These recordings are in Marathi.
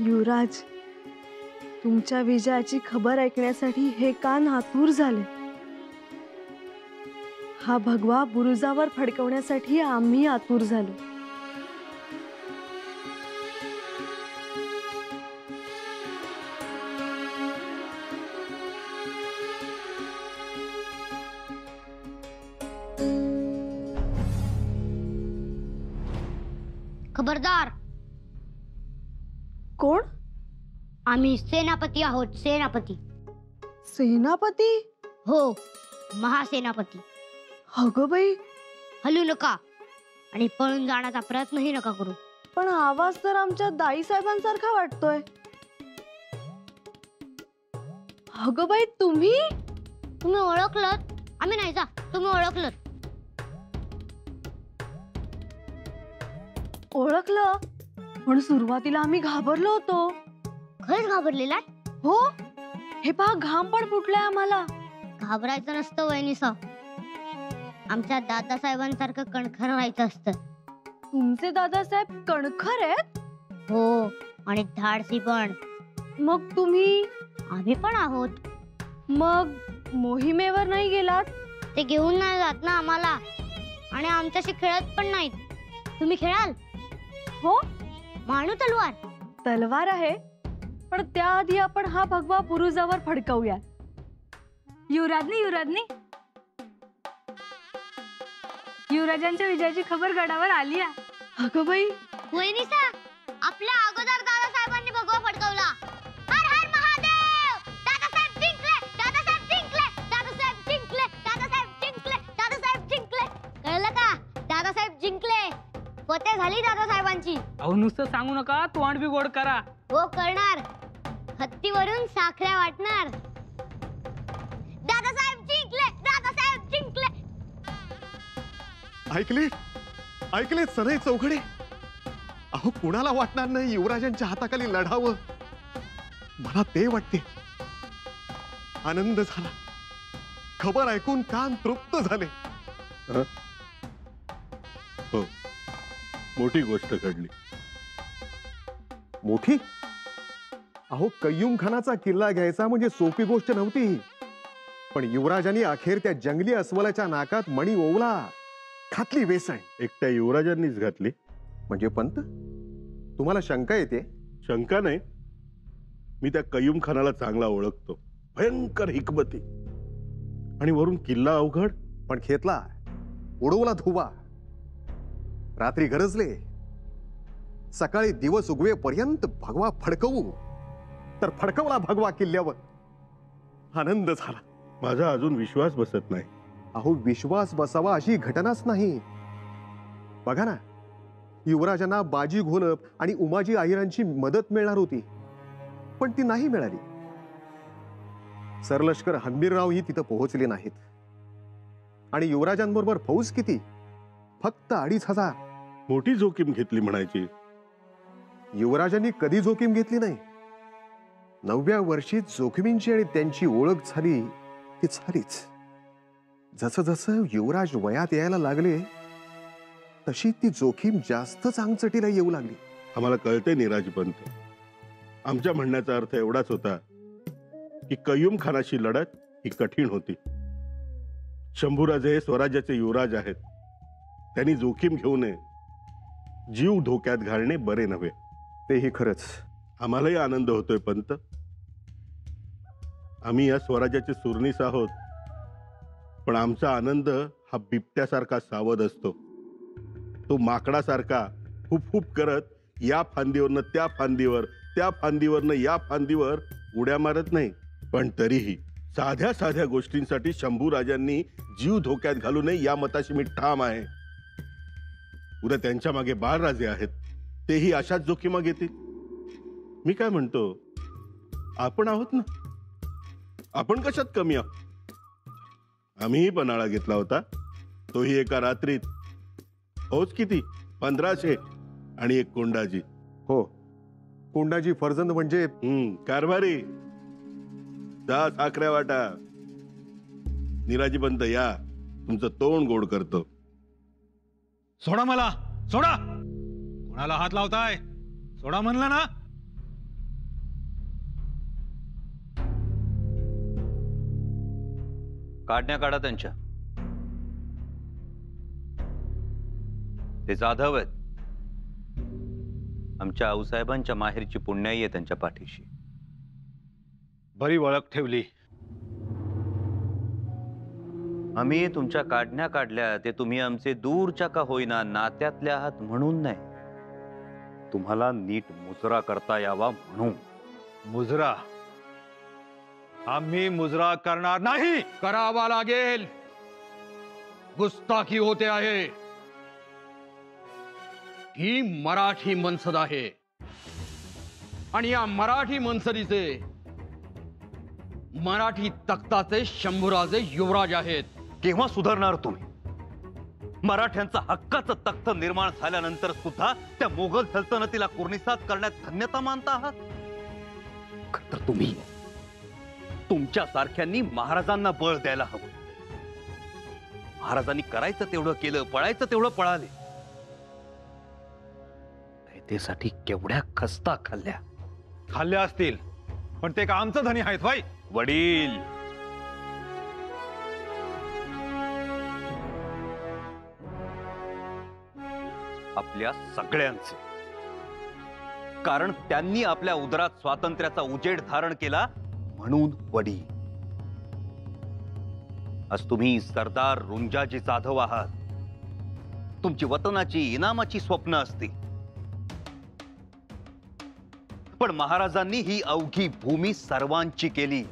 युवराज, तुमच्या विजयाची खबर ऐकण्यासाठी हे कान आतुर झाले. हा भगवा बुरुजावर फडकवण्यासाठी आम्ही आतुर झालो. खबरदार. कोण? आम्ही सेनापती आहोत. सेनापती. सेनापती? हो, महासेनापती. अगं बाई, हलू नका आणि पळून जाण्याचा प्रयत्नही नका करू. पण आवाज तर आमच्या दाई साहेबांसारखा वाटतोय. अगं बाई, तुम्ही ओळखलत? आम्ही नाही. जा, तुम्ही ओळखलत. ओळखलं, पण सुरुवातीला आम्ही घाबरलो होतो. खरंच घाबरलेला? हो, हे पहा, घाम पण फुटलाय आम्हाला. घाबरायचं नसतं वहिनीसा. आमच्या दादासाहेबांसारखं कणखर व्हायचं असतं. तुमचे दादासाहेब कणखर आहेत? हो, आणि धाडसी पण. मग तुम्ही? आम्ही पण आहोत. मग मोहिमेवर नाही गेलात? ते घेऊन नाही जात ना आम्हाला, आणि आमच्याशी खेळत पण नाहीत. तुम्ही खेळाल? हो. मानू तलवार? तलवार आहे, पण त्याआधी आपण हा भगवा बुरुजावर फडकवूया. युवराजनी युवराजांच्या विजयाची खबर गडावर आली आहे. अगं बाई, वहिनीसा, आपल्या अगोदर दादासाहेबांनी भगवा फडकवला. हर हर महादेव! दादासाहेब जिंकले! दादासाहेब जिंकले! दादासाहेब जिंकले! दादासाहेब जिंकले! दादासाहेब जिंकले! कळलं का? दादासाहेब जिंकले. फतेह झाली दादासाहेबांची. अहो, नुसतं सांगू नका, तोंड बी गोड करा. हो, करणार. हत्तीवरून साखऱ्या वाटणार. दादासाहेब जिंकले! दादासाहेब जिंकले! ऐकले सनई चौघडे. अहो, कुणाला वाटणार नाही युवराजांच्या हाताखाली लढावं. मला ते वाटते. आनंद झाला. खबर ऐकून कान तृप्त झाले. हो, मोठी गोष्ट घडली. मोठी? अहो, कय्यूम खानाचा किल्ला घ्यायचा म्हणजे सोपी गोष्ट नव्हती. पण युवराजांनी अखेर त्या जंगली अस्वलाच्या नाकात मणी ओवला. घातली वेसण. एकट्या युवराजांनीच घातली? म्हणजे पंत, तुम्हाला शंका येते? शंका नाही, मी त्या कय्यूम खानाला चांगला ओळखतो. भयंकर हिकमती, आणि वरून किल्ला अवघड. पण खेतला, उडवला धुवा. रात्री गरजले, सकाळी दिवस उगवेपर्यंत भगवा फडकवू. तर फडकवला भगवा किल्ल्यावर. आनंद झाला. माझा अजून विश्वास बसत नाही. अहो, विश्वास बसावा अशी घटनाच नाही. बघा ना, युवराजांना बाजी घोलप आणि उमाजी अहिरांची मदत मिळणार होती, पण ती नाही मिळाली. सरलष्कर हंबीरराव ही तिथं पोहोचले नाहीत. आणि युवराजांबरोबर फौज किती? फक्त 2,500. मोठी जोखीम घेतली म्हणायची. युवराजांनी कधी जोखीम घेतली नाही. 9व्या वर्षी जोखमींची आणि त्यांची ओळख झाली ती झालीच. जसं जसं युवराज वयात यायला लागले, तशी ती जोखीम जास्त चांगचटीला येऊ लागली. आम्हाला कळते निराजी पंत. आमच्या म्हणण्याचा अर्थ एवढाच होता की कय्यूम खानाशी लढत ही कठीण होती. शंभूराजे हे स्वराज्याचे युवराज आहेत. त्यांनी जोखीम घेऊ नये. जीव धोक्यात घालणे बरे नव्हे. तेही खरंच. आम्हालाही आनंद होतोय पंत. आम्ही या स्वराज्याचे सुरनीस आहोत, पण आमचा आनंद हा बिबट्यासारखा सावध असतो. तो माकडासारखा हुप हुप करत या फांदीवरनं त्या फांदीवर, त्या फांदीवरनं या फांदीवर उड्या मारत नाही. पण तरीही साध्या साध्या गोष्टींसाठी शंभूराजांनी जीव धोक्यात घालू नये या मताशी मी ठाम आहे. उद्या त्यांच्या मागे बाळराजे आहेत, तेही अशाच जोखीमा घेतील. मी काय म्हणतो, आपण आहोत ना. आपण कशात कमी आहोत? आम्हीही पन्हाळा घेतला होता, तोही एका रात्रीत. फौज किती? 1500 आणि एक कोंडाजी. हो, कोंडाजी फर्जंद म्हणजे कारभारी. जा साखऱ्या वाटा. निराजी पंत या, तुमचं तोंड गोड करतो. सोडा मला, सोडा. कोणाला हात लावताय? सोडा म्हणलं ना. काढण्या काढा त्यांच्या. ते जाधव आहेत. आमच्या आऊसाहेबांच्या माहेरची पुण्याई आहे त्यांच्या पाठीशी. बरी ओळख ठेवली. आम्ही तुमच्या काढण्या काढल्या ते तुम्ही आमचे दूरच्या का होईना नात्यातले आहात म्हणून नाही, तुम्हाला नीट मुजरा करता यावा म्हणून. मुजरा? आम्ही मुजरा करणार नाही. करावा लागेल. गुस्ताखी होते आहे. ही मराठी मनसद आहे आणि या मराठी मनसदीचे मराठी तख्ताचे शंभूराजे युवराज आहेत. केव्हा सुधारणार तुम्ही? मराठ्यांचा हक्काचं तख्त निर्माण झाल्यानंतर सुद्धा त्या मोगल सल्तनतीला कुर्निसात करण्यात धन्यता मानता आहात. खरं तर तुम्ही तुमच्या सारख्यांनी महाराजांना बळ द्यायला हवं. महाराजांनी करायचं तेवढं केलं, पळायचं तेवढं पळाले. त्यासाठी केवढ्या खस्ता खाल्ल्या. खाल्ल्या असतील, पण ते का आमचं धनी आहेत भाई? वडील, आपल्या सगळ्यांचे. कारण त्यांनी आपल्या उदरात स्वातंत्र्याचा उजेड धारण केला म्हणून वडील. आज तुम्ही सरदार रुंजाजी जाधव आहात. तुमची वतनाची इनामाची स्वप्न असतील, पण महाराजांनी ही अवघी भूमी सर्वांची केली.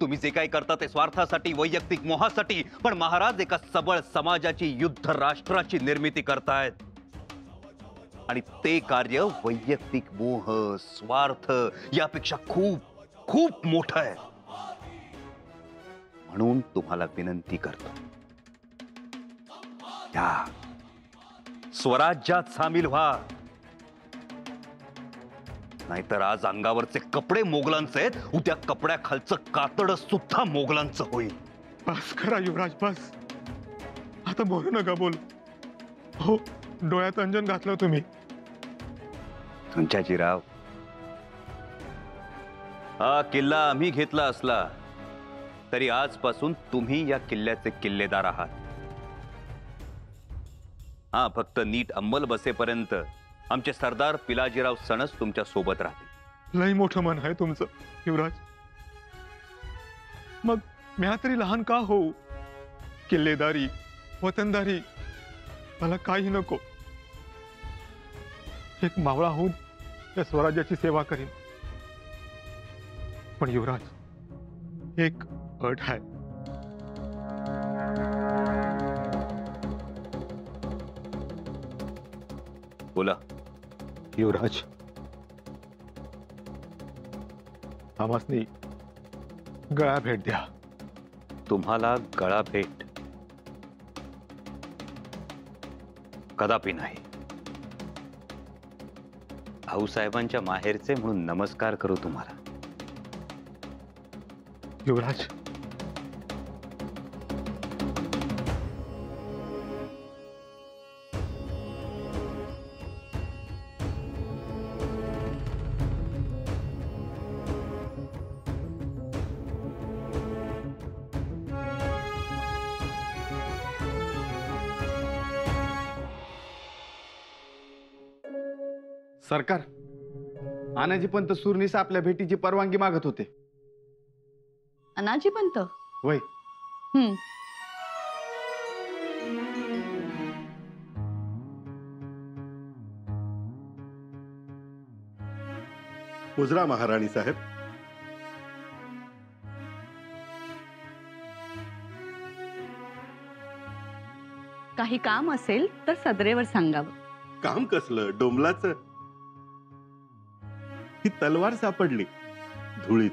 तुम्ही जे काही करता ते स्वार्थासाठी, वैयक्तिक मोहासाठी, पण महाराज एका सबळ समाजाची, युद्ध राष्ट्राची निर्मिती करतायत. आणि ते कार्य वैयक्तिक मोह, स्वार्थ यापेक्षा खूप खूप मोठं आहे. म्हणून तुम्हाला विनंती करतो, या स्वराज्यात सामील व्हा. नाहीतर आज अंगावरचे कपडे मोगलांचे आहेत, उद्या कपड्याखालचं कातड सुद्धा मोगलांचं होईल. बस करा युवराज, बस. आता बोलू नका, बोल. हो, डोळ्यात अंजन घातलं तुम्ही. तुमच्याजीराव, हा किल्ला आम्ही घेतला असला तरी आजपासून तुम्ही या किल्ल्याचे किल्लेदार आहात. हा, फक्त नीट अंमल बसेपर्यंत आमचे सरदार पिलाजीराव सणस तुमच्या सोबत राहतील. लई मोठं मन आहे तुमचं युवराज. मग म्या तरी लहान का हो? किल्लेदारी, वतनदारी मला काही नको. एक मावळा होऊन या स्वराज्याची सेवा करीन. पण युवराज, एक अट आहे. बोला. युवराज, आम्हासनी गळा भेट द्या. तुम्हाला गळा भेट? कदापि नाही. भाऊसाहेबांच्या माहेरचे म्हणून नमस्कार करू तुम्हाला. युवराज, सरकार, आनाजी पंत सुरनीस आपल्या भेटीची परवानगी मागत होते. अनाजी पंत? वय. मुजरा महाराणी साहेब. काही काम असेल तर सदरेवर सांगावं. काम कसलं? डोंबलाच. ही तलवार सापडली धुळीत.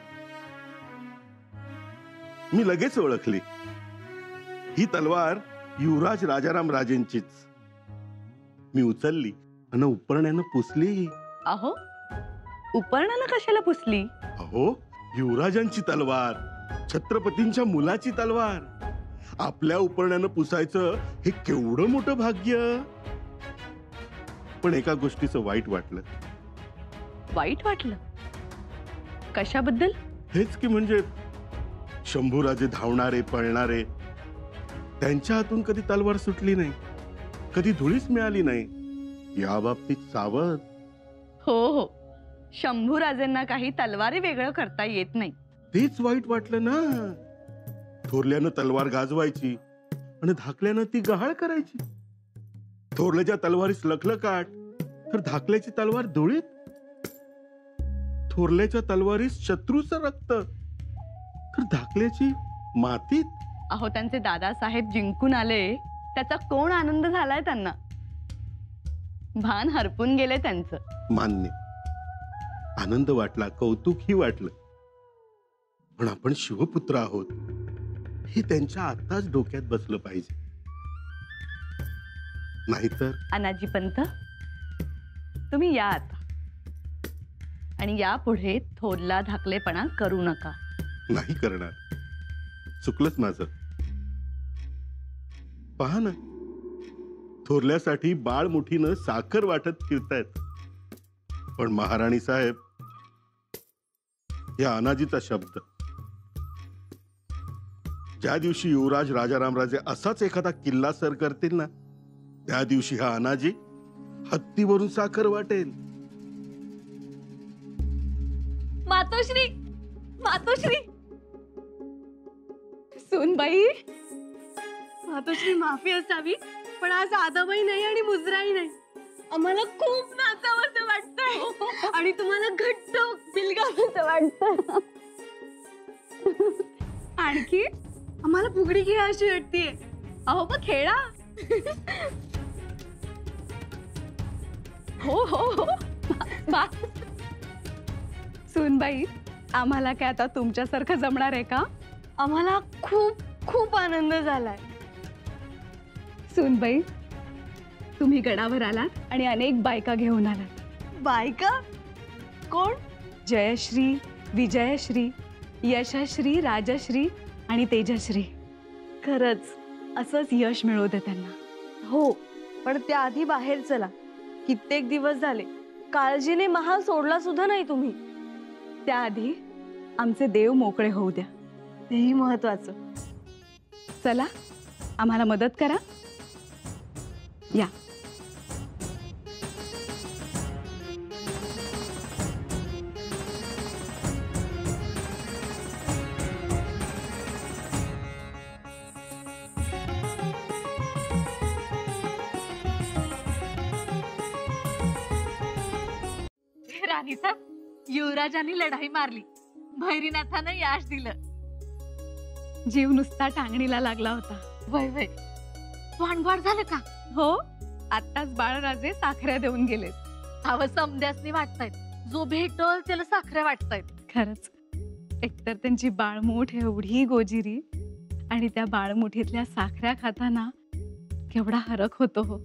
मी लगेच ओळखली. ही तलवार युवराज राजाराम राजेंचीच. मी उचलली आणि उपरण्यानं पुसली. अहो, उपरणाला कशाला पुसली? अहो, युवराजांची तलवार, छत्रपतींच्या मुलाची तलवार. आपल्या उपरण्यानं पुसायचं हे केवढं मोठं भाग्य. पण एका गोष्टीचं वाईट वाटलं. वाईट वाटलं? कशाबद्दल? हेच की, म्हणजे शंभूराजे धावणारे पळणारे, त्यांच्या हातून कधी तलवार सुटली नाही, कधी धुळीच मिळाली नाही. या बाबतीत सावध. हो हो, शंभूराजेंना काही तलवारी वेगळं करता येत नाही. तेच वाईट वाटलं ना. थोरल्यानं तलवार गाजवायची आणि धाकल्यानं ती गहाळ करायची. थोरल्याच्या तलवारीस लखलखाट तर धाकल्याची तलवार धुळीत. थोरल्याच्या तलवारीस शत्रूचं रक्त तर धाकल्याची मातीत. अहो, त्यांचे दादासाहेब जिंकून आले त्याचा कोण आनंद झालाय त्यांना. भान हरपून गेले त्यांचं. मान्य, आनंद वाटला, कौतुकही वाटलं. पण आपण शिवपुत्र आहोत हे त्यांच्या आताच डोक्यात बसलं पाहिजे. नाहीतर अनाजी पंत, तुम्ही या आता आणि यापुढे थोरला धाकलेपणा करू नका. नाही करणार. चुकलंच माझं. पहा ना, थोरल्यासाठी बाळ मुठीनं साखर वाटत फिरतायत. पण महाराणी साहेब, या अनाजीचा शब्द, ज्या दिवशी युवराज राजारामराजे असाच एखादा किल्ला सर करतील ना, त्या दिवशी हा अनाजी हत्तीवरून साखर वाटेल. मातोश्री, मातोश्री, सूनबाई. मातोश्री, माफी असावी, पण आज आदाबाई नाही आणि मुजराही नाही. आम्हाला खूप नाचावंसं वाटतंय आणि तुम्हाला घट्ट बिलगावंसं वाटतं. आणखी आम्हाला फुगडी खेळायची वाटतेय. अहो, मग खेळा. हो हो हो, सूनबाई, आम्हाला काय आता तुमच्यासारखं जमणार आहे का? आम्हाला खूप खूप आनंद झालाय. सूनबाई, तुम्ही गडावर आलात आणि अनेक बायका घेऊन आलात. बायका कोण? जयश्री, विजयश्री, यशश्री, राजश्री आणि तेजश्री. खरंच असंच यश मिळू दे त्यांना. हो, पण त्याआधी बाहेर चला. कित्येक दिवस झाले काळजीने महाल सोडला सुद्धा नाही तुम्ही. त्याआधी आमचे देव मोकळे होऊ द्या, तेही महत्वाचं. चला, आम्हाला मदत करा. या. राणी साहेब, युवराजांनी लढाई मारली, भैरीनाथानं यश दिलं. जीव नुसता टांगणीला लागला होता. वय वय, वाणगोड झालं का? हो, आत्ताच बाळराजे साखऱ्या देऊन गेलेत. हवं समध्यासनी वाटतायत, जो भेटल त्याला साखऱ्या वाटतायत. खरंच, एकतर त्यांची बाळमूठ एवढी गोजिरी आणि त्या बाळमुठीतल्या साखऱ्या खाताना केवढा हरख होतो. हो,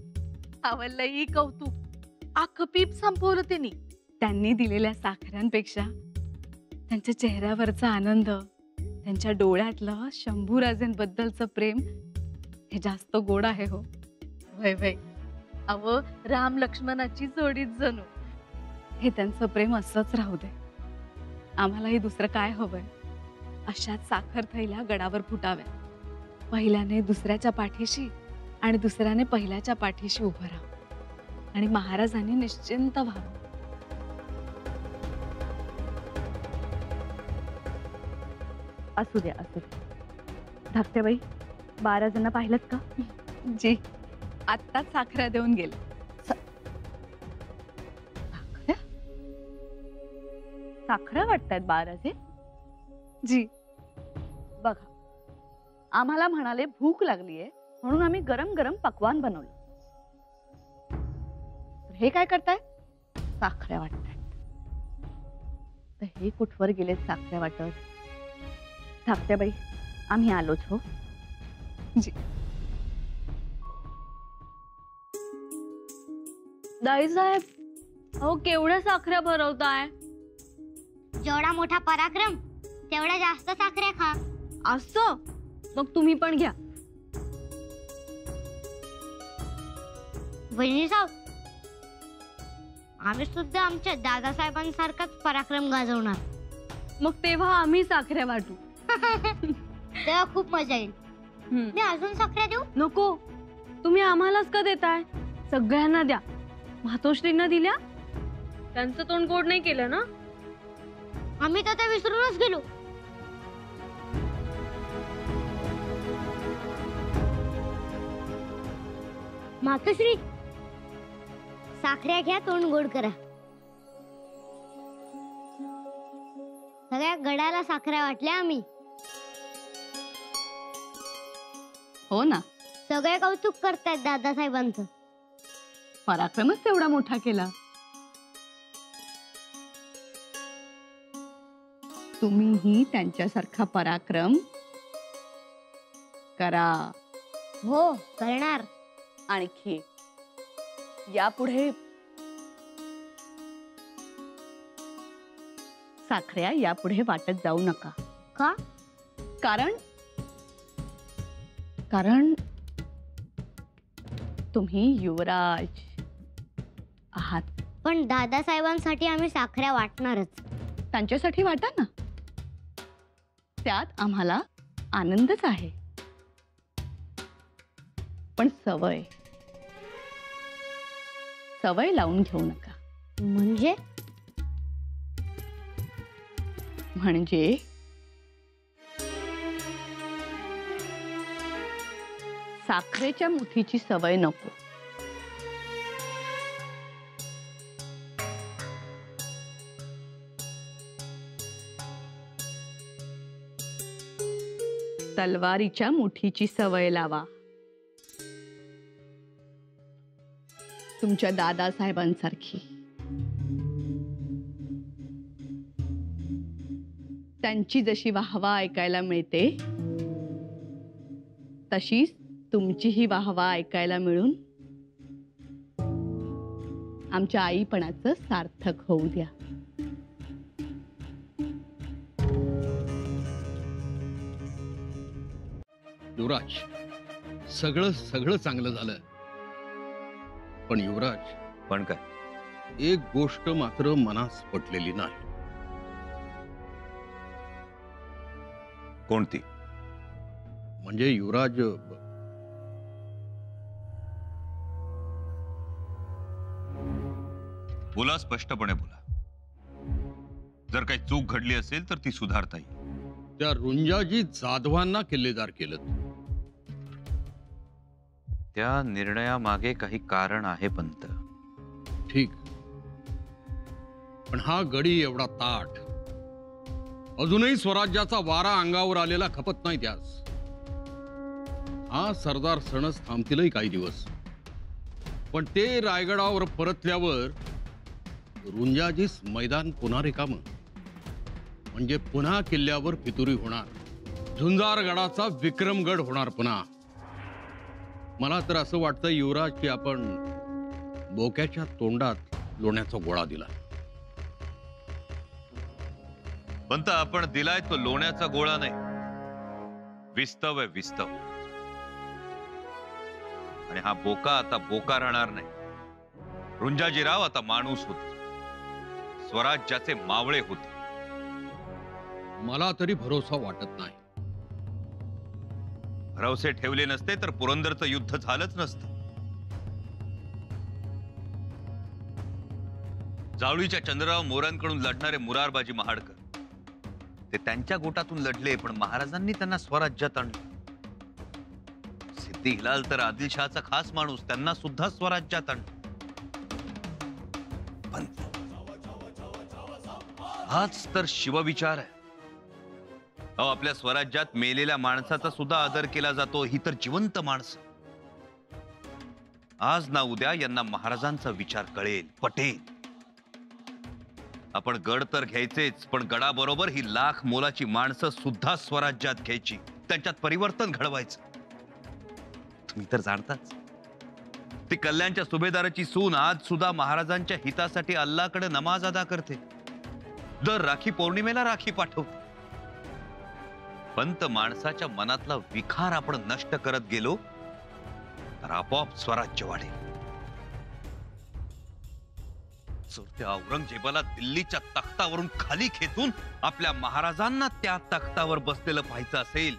हवं लई कौतुक. अख्खं पीप संपवलं त्यांनी. त्यांनी दिलेल्या साखऱ्यांपेक्षा त्यांच्या चेहऱ्यावरचा आनंद, त्यांच्या डोळ्यातलं शंभूराजेंबद्दलचं प्रेम हे जास्त गोड आहे. हो, वय वय, अव राम लक्ष्मणाची जोडीच जणू. हे त्यांचं प्रेम असंच राहू दे. आम्हालाही दुसरं काय हवंय? अशाच साखर थैल्या गडावर फुटाव्या. पहिल्याने दुसऱ्याच्या पाठीशी आणि दुसऱ्याने पहिल्याच्या पाठीशी उभं राहा आणि महाराजांनी निश्चिंत व्हावं. असू द्या, असू द्या. धाकट्याबाई, बाराजांना पाहिलं का? जी, आत्ताच साखऱ्या देऊन गेले. साखऱ्या? साखऱ्या वाटतायत बाराजे? जी. बघा, आम्हाला म्हणाले भूक लागलीये म्हणून आम्ही गरम गरम पक्वान बनवलं. हे काय करताय? साखऱ्या वाटतायत. तर हे कुठवर गेलेत साखऱ्या वाटत? धाकट्याबाई, आम्ही आलोच. हो जी. दाई साहेब, अहो केवढ्या साखऱ्या भरवताय? जेवढा मोठा पराक्रम तेवढा जास्त साखऱ्या खा. असं? मग तुम्ही पण घ्या. वहिनी साहेब, आम्ही सुद्धा आमच्या दादासाहेबांसारखाच पराक्रम गाजवणार. मग तेव्हा आम्ही साखऱ्या वाटू. तेव्हा खूप मजा येईल. मी अजून साखऱ्या देऊ? नको, तुम्ही आम्हालाच का देताय? सगळ्यांना द्या. मातोश्रींना दिल्या? त्यांचं तोंड गोड नाही केलं ना? आम्ही तर ते विसरूनच गेलो. मातोश्री, साखऱ्या घ्या, तोंड गोड करा. सगळ्या गडाला साखऱ्या वाटल्या आम्ही. हो ना, सगळे कौतुक करतायत दादासाहेबांचं. पराक्रमच तेवढा मोठा केला. तुम्हीही त्यांच्यासारखा पराक्रम करा. हो, करणार. आणखी यापुढे साखऱ्या यापुढे वाटत जाऊ नका. का? कारण तुम्ही युवराज आहात. पण दादासाहेबांसाठी आम्ही साखऱ्या वाटणारच. त्यांच्यासाठी वाटा ना, त्यात आम्हाला आनंदच आहे. पण सवय लावून घेऊ नका. म्हणजे साखरेच्या मुठीची सवय नको. तलवारीच्या मुठीची सवय लावा. तुमच्या दादासाहेबांसारखी. त्यांची जशी वाहवा ऐकायला मिळते तशीच तुमचीही वाहवा ऐकायला मिळून आमच्या आईपणाचं सार्थक होऊ द्या. युवराज, सगळं चांगलं झालं. पण युवराज, पण काय? एक गोष्ट मात्र मनास पटलेली नाही. कोणती? म्हणजे युवराज, बोला, स्पष्टपणे बोला. जर काही चूक घडली असेल तर ती सुधारता येईल. त्या रुंजाजी जाधवांना किल्लेदार केलं. त्या निर्णयामागे काही कारण आहे पंत. ठीक, पण हा गडी एवढा ताठ, अजूनही स्वराज्याचा वारा अंगावर आलेला खपत नाही. त्यास हा सरदार सणस थांबतीलही काही दिवस, पण ते रायगडावर परतल्यावर रुंजाजीस मैदान पुन्हा रिकामं. म्हणजे पुन्हा किल्ल्यावर फितुरी होणार. झुंजारगडाचा विक्रमगड होणार पुन्हा. मला तर असं वाटतं युवराज की आपण बोक्याच्या तोंडात लोण्याचा गोळा दिला. पंत, आपण दिलाय तो लोण्याचा गोळा नाही, विस्तव आहे, विस्तव. आणि हा बोका आता बोका राहणार नाही. रुंजाजीराव आता माणूस होते, स्वराज्याचे मावळे होते. मला तरी भरोसा वाटत नाही. भरवसे ठेवले नसते तर पुरंदरचं युद्ध झालंच नसतं. जावळीच्या चंद्रराव मोरांकडून लढणारे मुरारबाजी महाडकर, ते त्यांच्या गोटातून लढले, पण महाराजांनी त्यांना स्वराज्यात आणलं. सिद्दी हिलाल तर आदिलशहाचा खास माणूस, त्यांना सुद्धा स्वराज्यात आणलं. पण हाच तर शिवविचार आहे. आपल्या स्वराज्यात मेलेल्या माणसाचा सुद्धा आदर केला जातो. ही तर जिवंत माणसं. आज ना उद्या यांना महाराजांचा विचार कळेल, पटेल. आपण गड तर घ्यायचेच, पण गडाबरोबर ही लाख मोलाची माणसं सुद्धा स्वराज्यात घ्यायची, त्यांच्यात परिवर्तन घडवायचं. तुम्ही तर जाणताच, ती कल्याणच्या सुभेदाराची सून आज सुद्धा महाराजांच्या हितासाठी अल्लाकडे नमाज अदा करते. दर राखी पौर्णिमेला राखी पाठवते. पंत, माणसाच्या मनातला विखार आपण नष्ट करत गेलो तर आपोआप स्वराज्य वाढेल. जर त्या औरंगजेबाला दिल्लीच्या तख्तावरून खाली खेचून आपल्या महाराजांना त्या तख्तावर बसलेलं पाहायचं असेल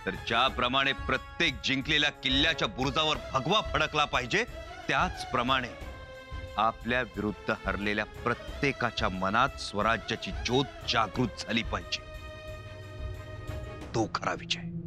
तर ज्याप्रमाणे प्रत्येक जिंकलेल्या किल्ल्याच्या बुरुजावर भगवा फडकला पाहिजे त्याचप्रमाणे आपल्या विरुद्ध हरलेल्या प्रत्येकाच्या मनात स्वराज्याची ज्योत जागृत झाली पाहिजे. तो खरा विजय.